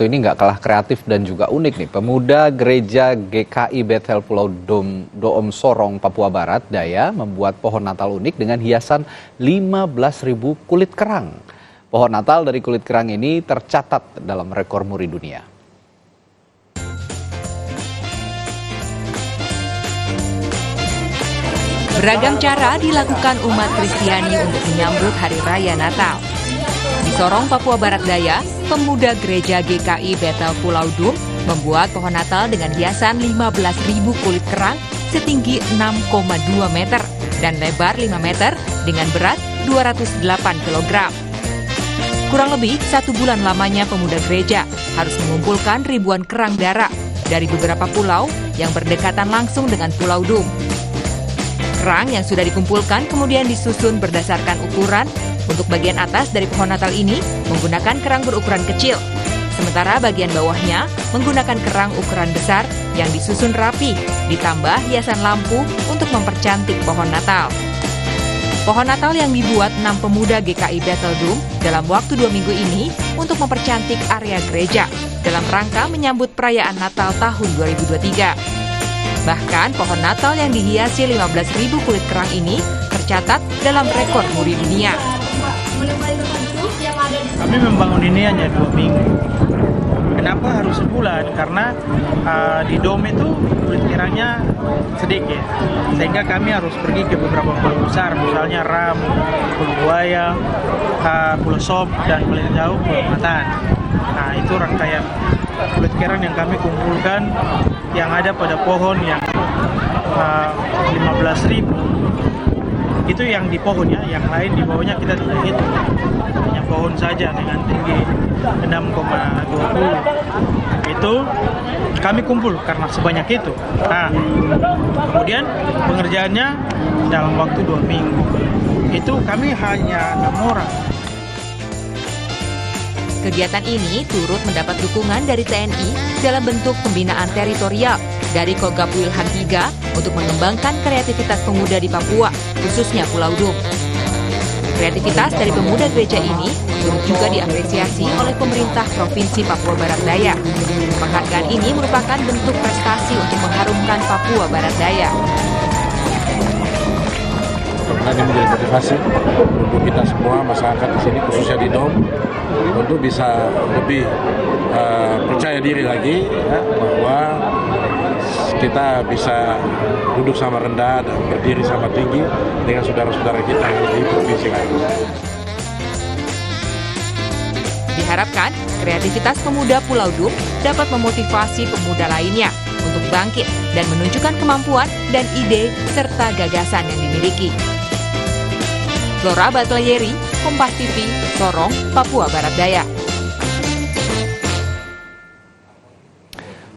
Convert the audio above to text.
satu ini nggak kalah kreatif dan juga unik nih. Pemuda Gereja GKI Bethel Pulau Doom Sorong, Papua Barat Daya membuat pohon Natal unik dengan hiasan 15.000 kulit kerang. Pohon Natal dari kulit kerang ini tercatat dalam rekor muri dunia. Beragam cara dilakukan umat Kristiani untuk menyambut Hari Raya Natal. Di Sorong, Papua Barat Daya, pemuda Gereja GKI Bethel Pulau Doom membuat pohon Natal dengan hiasan 15.000 kulit kerang setinggi 6,2 meter dan lebar 5 meter dengan berat 208 kg. Kurang lebih 1 bulan lamanya pemuda gereja harus mengumpulkan ribuan kerang darah dari beberapa pulau yang berdekatan langsung dengan Pulau Doom. Kerang yang sudah dikumpulkan kemudian disusun berdasarkan ukuran. Untuk bagian atas dari pohon Natal ini menggunakan kerang berukuran kecil. Sementara bagian bawahnya menggunakan kerang ukuran besar yang disusun rapi, ditambah hiasan lampu untuk mempercantik pohon Natal. Pohon Natal yang dibuat 6 pemuda GKI Bethel Doom dalam waktu 2 minggu ini untuk mempercantik area gereja dalam rangka menyambut perayaan Natal tahun 2023. Bahkan pohon Natal yang dihiasi 15.000 kulit kerang ini tercatat dalam rekor muri dunia. Kami membangun ini hanya 2 minggu. Kenapa harus sebulan? Karena di dom itu kulit kerangnya sedikit, sehingga kami harus pergi ke beberapa pulau besar, misalnya Ram, Pulau Buaya, Pulau Sop, dan paling jauh Pulau Matan. Nah, itu rangkaian kulit kerang yang kami kumpulkan yang ada pada pohon yang 15.000. Itu yang di pohon ya, yang lain di bawahnya kita tidak hitung. Hanya pohon saja dengan tinggi 6,20. Itu kami kumpul karena sebanyak itu. Nah, kemudian pengerjaannya dalam waktu 2 minggu. Itu kami hanya 6 orang. Kegiatan ini turut mendapat dukungan dari TNI dalam bentuk pembinaan teritorial dari Kogab Wilhan III untuk mengembangkan kreativitas pemuda di Papua, khususnya Pulau Doom. Kreativitas dari pemuda gereja ini turut juga diapresiasi oleh pemerintah Provinsi Papua Barat Daya. Penghargaan ini merupakan bentuk prestasi untuk mengharumkan Papua Barat Daya. Ini menjadi motivasi untuk kita semua masyarakat di sini, khususnya di Dom, untuk bisa lebih percaya diri lagi ya, bahwa kita bisa duduk sama rendah dan berdiri sama tinggi dengan saudara-saudara kita di provinsi lain. Diharapkan kreativitas pemuda Pulau Doom dapat memotivasi pemuda lainnya untuk bangkit dan menunjukkan kemampuan dan ide serta gagasan yang dimiliki. Flora Batlayeri, Kompas TV, Sorong, Papua Barat Daya.